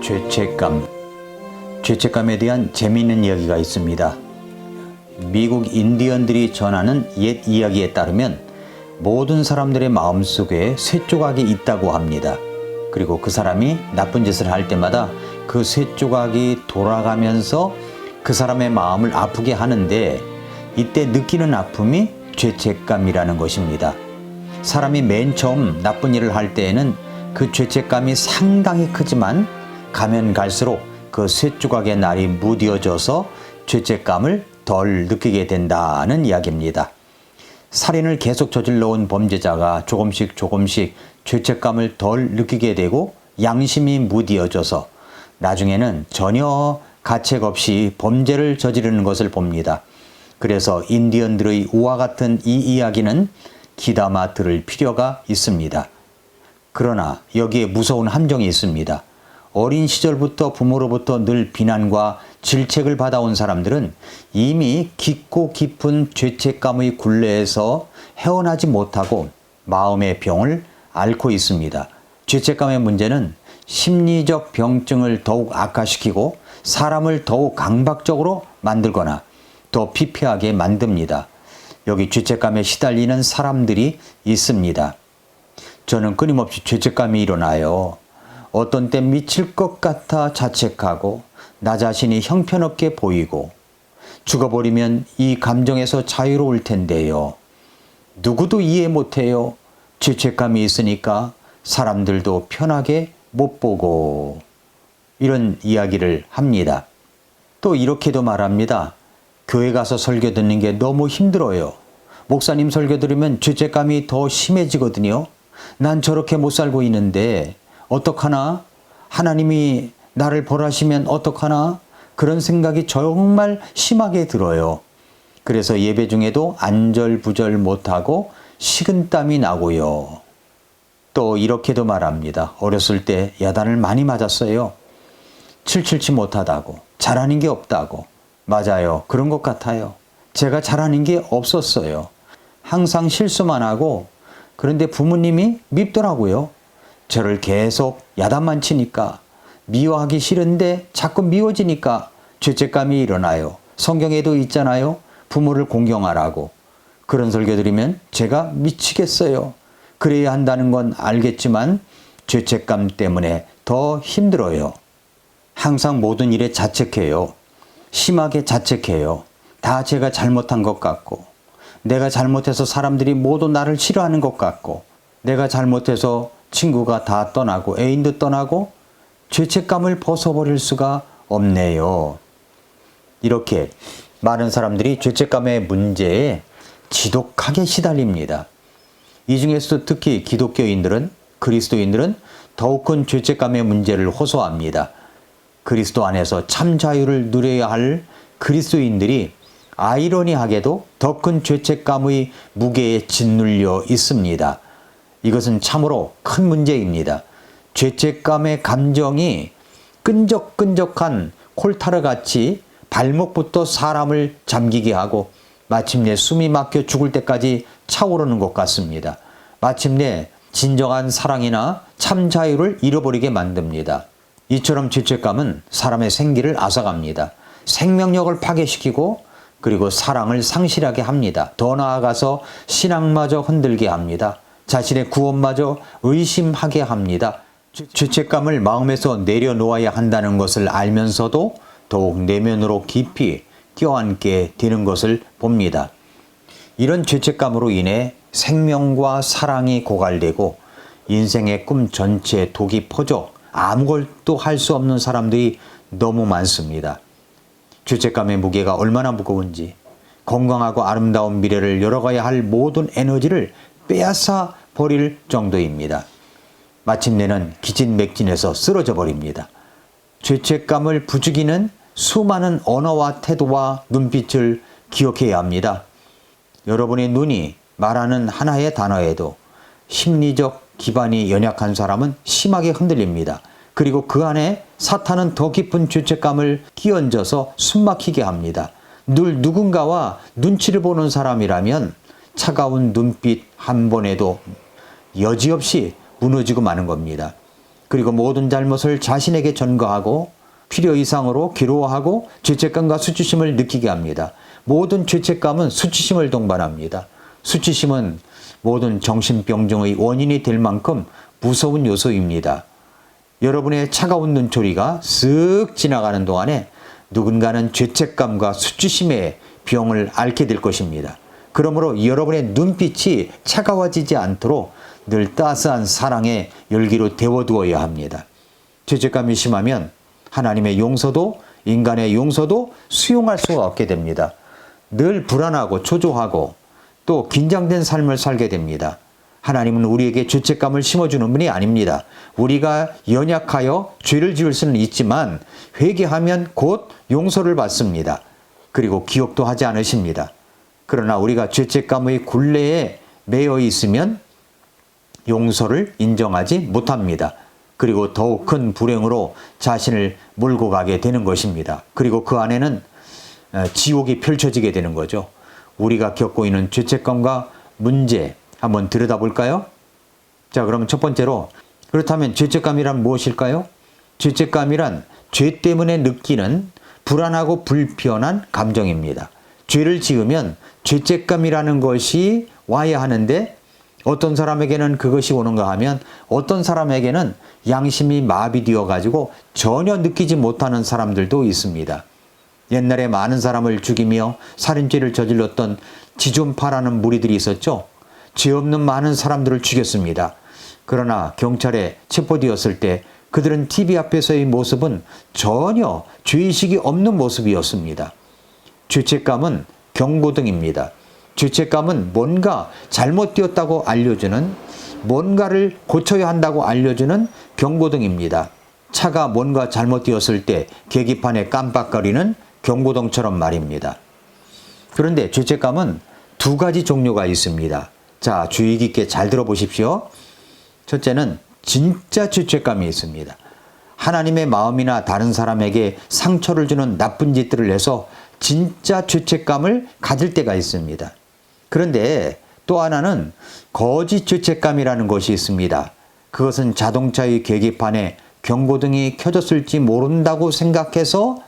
죄책감. 죄책감에 대한 재미있는 이야기가 있습니다. 미국 인디언들이 전하는 옛 이야기에 따르면 모든 사람들의 마음속에 쇠조각이 있다고 합니다. 그리고 그 사람이 나쁜 짓을 할 때마다 그 쇠조각이 돌아가면서 그 사람의 마음을 아프게 하는데, 이때 느끼는 아픔이 죄책감이라는 것입니다. 사람이 맨 처음 나쁜 일을 할 때에는 그 죄책감이 상당히 크지만 가면 갈수록 그 쇠조각의 날이 무뎌져서 죄책감을 덜 느끼게 된다는 이야기입니다. 살인을 계속 저질러 온 범죄자가 조금씩 죄책감을 덜 느끼게 되고 양심이 무뎌져서 나중에는 전혀 가책 없이 범죄를 저지르는 것을 봅니다. 그래서 인디언들의 우화 같은 이 이야기는 귀담아 들을 필요가 있습니다. 그러나 여기에 무서운 함정이 있습니다. 어린 시절부터 부모로부터 늘 비난과 질책을 받아온 사람들은 이미 깊고 깊은 죄책감의 굴레에서 헤어나지 못하고 마음의 병을 앓고 있습니다. 죄책감의 문제는 심리적 병증을 더욱 악화시키고 사람을 더욱 강박적으로 만들거나 더 피폐하게 만듭니다. 여기 죄책감에 시달리는 사람들이 있습니다. 저는 끊임없이 죄책감이 일어나요. 어떤 때 미칠 것 같아 자책하고 나 자신이 형편없게 보이고, 죽어버리면 이 감정에서 자유로울 텐데요. 누구도 이해 못해요. 죄책감이 있으니까 사람들도 편하게 못 보고. 이런 이야기를 합니다. 또 이렇게도 말합니다. 교회 가서 설교 듣는 게 너무 힘들어요. 목사님 설교 들으면 죄책감이 더 심해지거든요. 난 저렇게 못 살고 있는데 어떡하나? 하나님이 나를 벌하시면 어떡하나? 그런 생각이 정말 심하게 들어요. 그래서 예배 중에도 안절부절 못하고 식은땀이 나고요. 또 이렇게도 말합니다. 어렸을 때 야단을 많이 맞았어요. 칠칠치 못하다고, 잘하는 게 없다고. 맞아요. 그런 것 같아요. 제가 잘하는 게 없었어요. 항상 실수만 하고, 그런데 부모님이 밉더라고요. 저를 계속 야단만 치니까, 미워하기 싫은데 자꾸 미워지니까 죄책감이 일어나요. 성경에도 있잖아요. 부모를 공경하라고. 그런 설교 들으면 제가 미치겠어요. 그래야 한다는 건 알겠지만 죄책감 때문에 더 힘들어요. 항상 모든 일에 자책해요. 심하게 자책해요. 다 제가 잘못한 것 같고, 내가 잘못해서 사람들이 모두 나를 싫어하는 것 같고, 내가 잘못해서 친구가 다 떠나고 애인도 떠나고 죄책감을 벗어버릴 수가 없네요. 이렇게 많은 사람들이 죄책감의 문제에 지독하게 시달립니다. 이 중에서도 특히 기독교인들은, 그리스도인들은 더욱 큰 죄책감의 문제를 호소합니다. 그리스도 안에서 참 자유를 누려야 할 그리스도인들이 아이러니하게도 더 큰 죄책감의 무게에 짓눌려 있습니다. 이것은 참으로 큰 문제입니다. 죄책감의 감정이 끈적끈적한 콜타르같이 발목부터 사람을 잠기게 하고 마침내 숨이 막혀 죽을 때까지 차오르는 것 같습니다. 마침내 진정한 사랑이나 참 자유를 잃어버리게 만듭니다. 이처럼 죄책감은 사람의 생기를 앗아갑니다. 생명력을 파괴시키고 그리고 사랑을 상실하게 합니다. 더 나아가서 신앙마저 흔들게 합니다. 자신의 구원마저 의심하게 합니다. 죄책감을 마음에서 내려놓아야 한다는 것을 알면서도 더욱 내면으로 깊이 껴안게 되는 것을 봅니다. 이런 죄책감으로 인해 생명과 사랑이 고갈되고 인생의 꿈 전체에 독이 퍼져 아무것도 할 수 없는 사람들이 너무 많습니다. 죄책감의 무게가 얼마나 무거운지, 건강하고 아름다운 미래를 열어가야 할 모든 에너지를 빼앗아 버릴 정도입니다. 마침내는 기진맥진해서 쓰러져 버립니다. 죄책감을 부추기는 수많은 언어와 태도와 눈빛을 기억해야 합니다. 여러분의 눈이 말하는 하나의 단어에도 심리적 기반이 연약한 사람은 심하게 흔들립니다. 그리고 그 안에 사탄은 더 깊은 죄책감을 끼얹어서 숨막히게 합니다. 늘 누군가와 눈치를 보는 사람이라면 차가운 눈빛 한 번에도 여지없이 무너지고 마는 겁니다. 그리고 모든 잘못을 자신에게 전가하고 필요 이상으로 괴로워하고 죄책감과 수치심을 느끼게 합니다. 모든 죄책감은 수치심을 동반합니다. 수치심은 모든 정신병증의 원인이 될 만큼 무서운 요소입니다. 여러분의 차가운 눈초리가 쓱 지나가는 동안에 누군가는 죄책감과 수치심의 병을 앓게 될 것입니다. 그러므로 여러분의 눈빛이 차가워지지 않도록 늘 따스한 사랑의 열기로 데워두어야 합니다. 죄책감이 심하면 하나님의 용서도 인간의 용서도 수용할 수가 없게 됩니다. 늘 불안하고 초조하고 또 긴장된 삶을 살게 됩니다. 하나님은 우리에게 죄책감을 심어주는 분이 아닙니다. 우리가 연약하여 죄를 지을 수는 있지만 회개하면 곧 용서를 받습니다. 그리고 기억도 하지 않으십니다. 그러나 우리가 죄책감의 굴레에 매여 있으면 용서를 인정하지 못합니다. 그리고 더욱 큰 불행으로 자신을 몰고 가게 되는 것입니다. 그리고 그 안에는 지옥이 펼쳐지게 되는 거죠. 우리가 겪고 있는 죄책감과 문제 한번 들여다볼까요? 자, 그러면 첫 번째로, 그렇다면 죄책감이란 무엇일까요? 죄책감이란 죄 때문에 느끼는 불안하고 불편한 감정입니다. 죄를 지으면 죄책감이라는 것이 와야 하는데 어떤 사람에게는 그것이 오는가 하면 어떤 사람에게는 양심이 마비되어 가지고 전혀 느끼지 못하는 사람들도 있습니다. 옛날에 많은 사람을 죽이며 살인죄를 저질렀던 지존파라는 무리들이 있었죠. 죄 없는 많은 사람들을 죽였습니다. 그러나 경찰에 체포되었을 때 그들은 TV 앞에서의 모습은 전혀 죄의식이 없는 모습이었습니다. 죄책감은 경고등입니다. 죄책감은 뭔가 잘못되었다고 알려주는, 뭔가를 고쳐야 한다고 알려주는 경고등입니다. 차가 뭔가 잘못되었을 때 계기판에 깜빡거리는 경고등처럼 말입니다. 그런데 죄책감은 두 가지 종류가 있습니다. 자, 주의 깊게 잘 들어보십시오. 첫째는 진짜 죄책감이 있습니다. 하나님의 마음이나 다른 사람에게 상처를 주는 나쁜 짓들을 해서 진짜 죄책감을 가질 때가 있습니다. 그런데 또 하나는 거짓 죄책감이라는 것이 있습니다. 그것은 자동차의 계기판에 경고등이 켜졌을지 모른다고 생각해서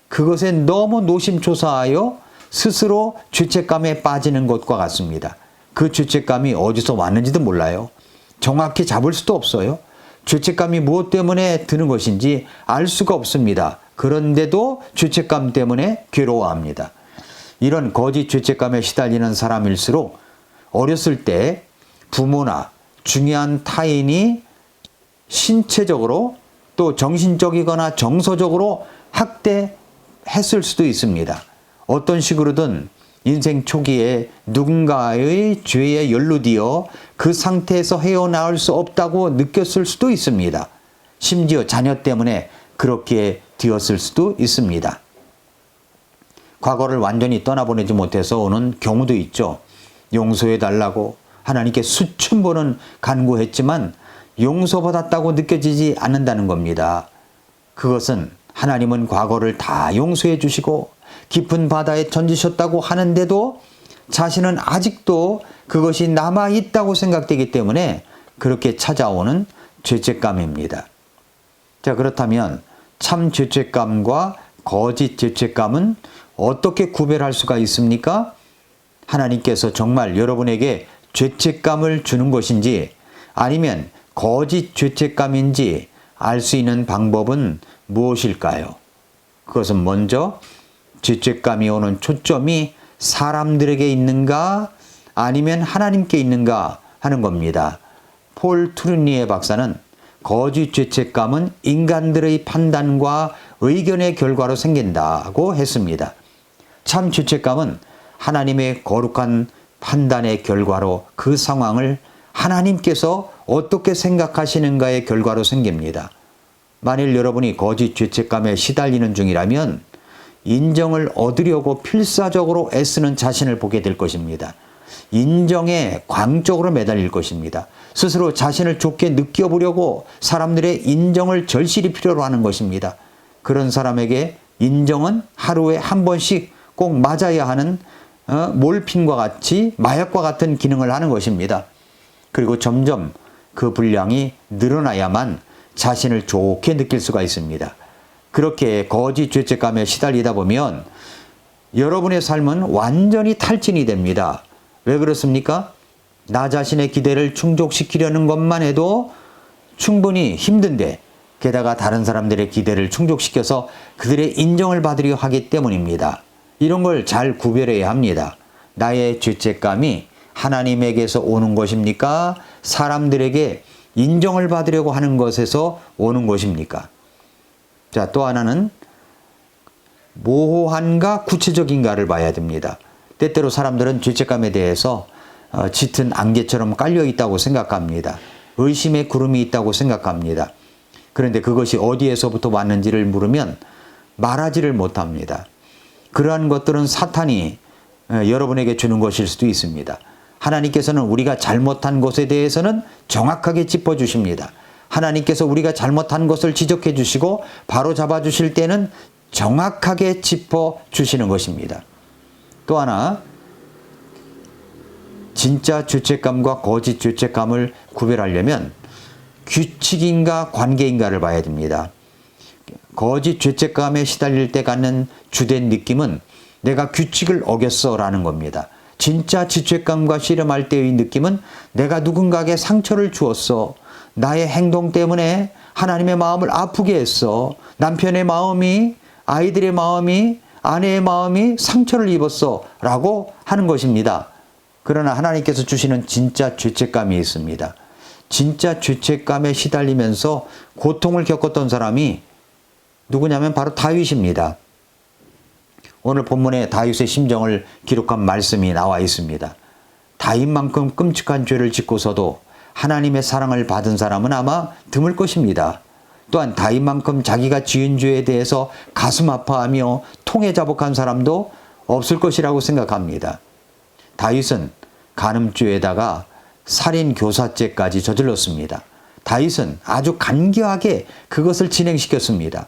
그것에 너무 노심초사하여 스스로 죄책감에 빠지는 것과 같습니다. 그 죄책감이 어디서 왔는지도 몰라요. 정확히 잡을 수도 없어요. 죄책감이 무엇 때문에 드는 것인지 알 수가 없습니다. 그런데도 죄책감 때문에 괴로워합니다. 이런 거짓 죄책감에 시달리는 사람일수록 어렸을 때 부모나 중요한 타인이 신체적으로 또 정신적이거나 정서적으로 학대했을 수도 있습니다. 어떤 식으로든 인생 초기에 누군가의 죄에 연루되어 그 상태에서 헤어나올 수 없다고 느꼈을 수도 있습니다. 심지어 자녀 때문에 그렇게 되었을 수도 있습니다. 과거를 완전히 떠나보내지 못해서 오는 경우도 있죠. 용서해달라고 하나님께 수천 번은 간구했지만 용서받았다고 느껴지지 않는다는 겁니다. 그것은 하나님은 과거를 다 용서해 주시고 깊은 바다에 던지셨다고 하는데도 자신은 아직도 그것이 남아있다고 생각되기 때문에 그렇게 찾아오는 죄책감입니다. 자, 그렇다면 참 죄책감과 거짓 죄책감은 어떻게 구별할 수가 있습니까? 하나님께서 정말 여러분에게 죄책감을 주는 것인지 아니면 거짓 죄책감인지 알 수 있는 방법은 무엇일까요? 그것은 먼저 죄책감이 오는 초점이 사람들에게 있는가 아니면 하나님께 있는가 하는 겁니다. 폴 트루니에 박사는 거짓 죄책감은 인간들의 판단과 의견의 결과로 생긴다고 했습니다. 참 죄책감은 하나님의 거룩한 판단의 결과로 그 상황을 하나님께서 어떻게 생각하시는가의 결과로 생깁니다. 만일 여러분이 거짓 죄책감에 시달리는 중이라면 인정을 얻으려고 필사적으로 애쓰는 자신을 보게 될 것입니다. 인정에 광적으로 매달릴 것입니다. 스스로 자신을 좋게 느껴보려고 사람들의 인정을 절실히 필요로 하는 것입니다. 그런 사람에게 인정은 하루에 한 번씩 꼭 맞아야 하는 몰핀과 같이 마약과 같은 기능을 하는 것입니다. 그리고 점점 그 분량이 늘어나야만 자신을 좋게 느낄 수가 있습니다. 그렇게 거짓 죄책감에 시달리다 보면 여러분의 삶은 완전히 탈진이 됩니다. 왜 그렇습니까? 나 자신의 기대를 충족시키려는 것만 해도 충분히 힘든데 게다가 다른 사람들의 기대를 충족시켜서 그들의 인정을 받으려 하기 때문입니다. 이런 걸 잘 구별해야 합니다. 나의 죄책감이 하나님에게서 오는 것입니까? 사람들에게 인정을 받으려고 하는 것에서 오는 것입니까? 자, 또 하나는 모호한가 구체적인가를 봐야 됩니다. 때때로 사람들은 죄책감에 대해서 짙은 안개처럼 깔려 있다고 생각합니다. 의심의 구름이 있다고 생각합니다. 그런데 그것이 어디에서부터 왔는지를 물으면 말하지를 못합니다. 그러한 것들은 사탄이 여러분에게 주는 것일 수도 있습니다. 하나님께서는 우리가 잘못한 것에 대해서는 정확하게 짚어주십니다. 하나님께서 우리가 잘못한 것을 지적해 주시고 바로 잡아 주실 때는 정확하게 짚어주시는 것입니다. 또 하나, 진짜 죄책감과 거짓 죄책감을 구별하려면 규칙인가 관계인가를 봐야 됩니다. 거짓 죄책감에 시달릴 때 갖는 주된 느낌은 내가 규칙을 어겼어 라는 겁니다. 진짜 죄책감과 씨름할 때의 느낌은 내가 누군가에게 상처를 주었어. 나의 행동 때문에 하나님의 마음을 아프게 했어. 남편의 마음이, 아이들의 마음이, 아내의 마음이 상처를 입었어 라고 하는 것입니다. 그러나 하나님께서 주시는 진짜 죄책감이 있습니다. 진짜 죄책감에 시달리면서 고통을 겪었던 사람이 누구냐면 바로 다윗입니다. 오늘 본문에 다윗의 심정을 기록한 말씀이 나와 있습니다. 다윗만큼 끔찍한 죄를 짓고서도 하나님의 사랑을 받은 사람은 아마 드물 것입니다. 또한 다윗만큼 자기가 지은 죄에 대해서 가슴 아파하며 통에 자복한 사람도 없을 것이라고 생각합니다. 다윗은 간음죄에다가 살인 교사죄까지 저질렀습니다. 다윗은 아주 간교하게 그것을 진행시켰습니다.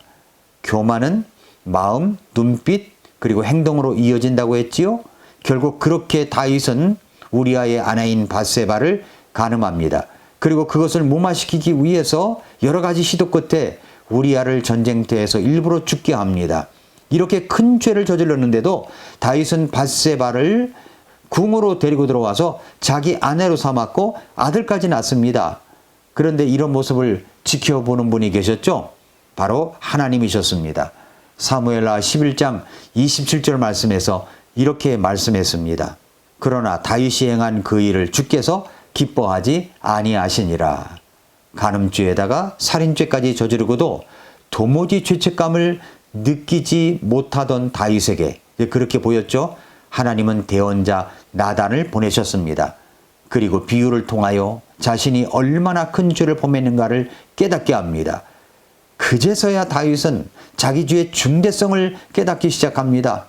교만은 마음, 눈빛, 그리고 행동으로 이어진다고 했지요. 결국 그렇게 다윗은 우리아의 아내인 밧세바를 간음합니다. 그리고 그것을 무마시키기 위해서 여러 가지 시도 끝에 우리아를 전쟁터에서 일부러 죽게 합니다. 이렇게 큰 죄를 저질렀는데도 다윗은 밧세바를 궁으로 데리고 들어와서 자기 아내로 삼았고 아들까지 낳습니다. 그런데 이런 모습을 지켜보는 분이 계셨죠? 바로 하나님이셨습니다. 사무엘하 11장 27절 말씀에서 이렇게 말씀했습니다. 그러나 다윗이 행한 그 일을 주께서 기뻐하지 아니하시니라. 간음죄에다가 살인죄까지 저지르고도 도무지 죄책감을 느끼지 못하던 다윗에게 그렇게 보였죠. 하나님은 대언자 나단을 보내셨습니다. 그리고 비유를 통하여 자신이 얼마나 큰 죄를 범했는가를 깨닫게 합니다. 그제서야 다윗은 자기 죄의 중대성을 깨닫기 시작합니다.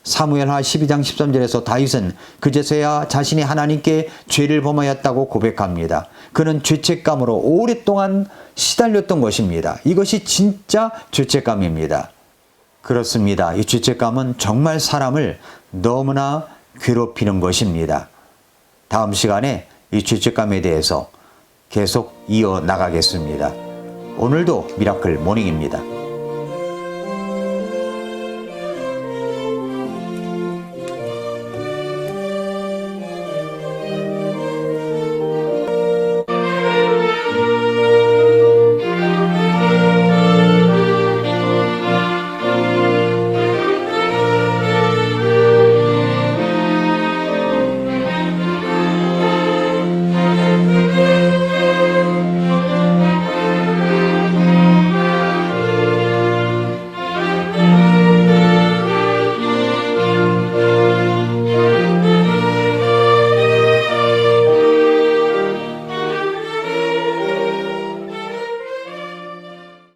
사무엘하 12장 13절에서 다윗은 그제서야 자신이 하나님께 죄를 범하였다고 고백합니다. 그는 죄책감으로 오랫동안 시달렸던 것입니다. 이것이 진짜 죄책감입니다. 그렇습니다. 이 죄책감은 정말 사람을 너무나 괴롭히는 것입니다. 다음 시간에 이 죄책감에 대해서 계속 이어나가겠습니다. 오늘도 미라클 모닝입니다.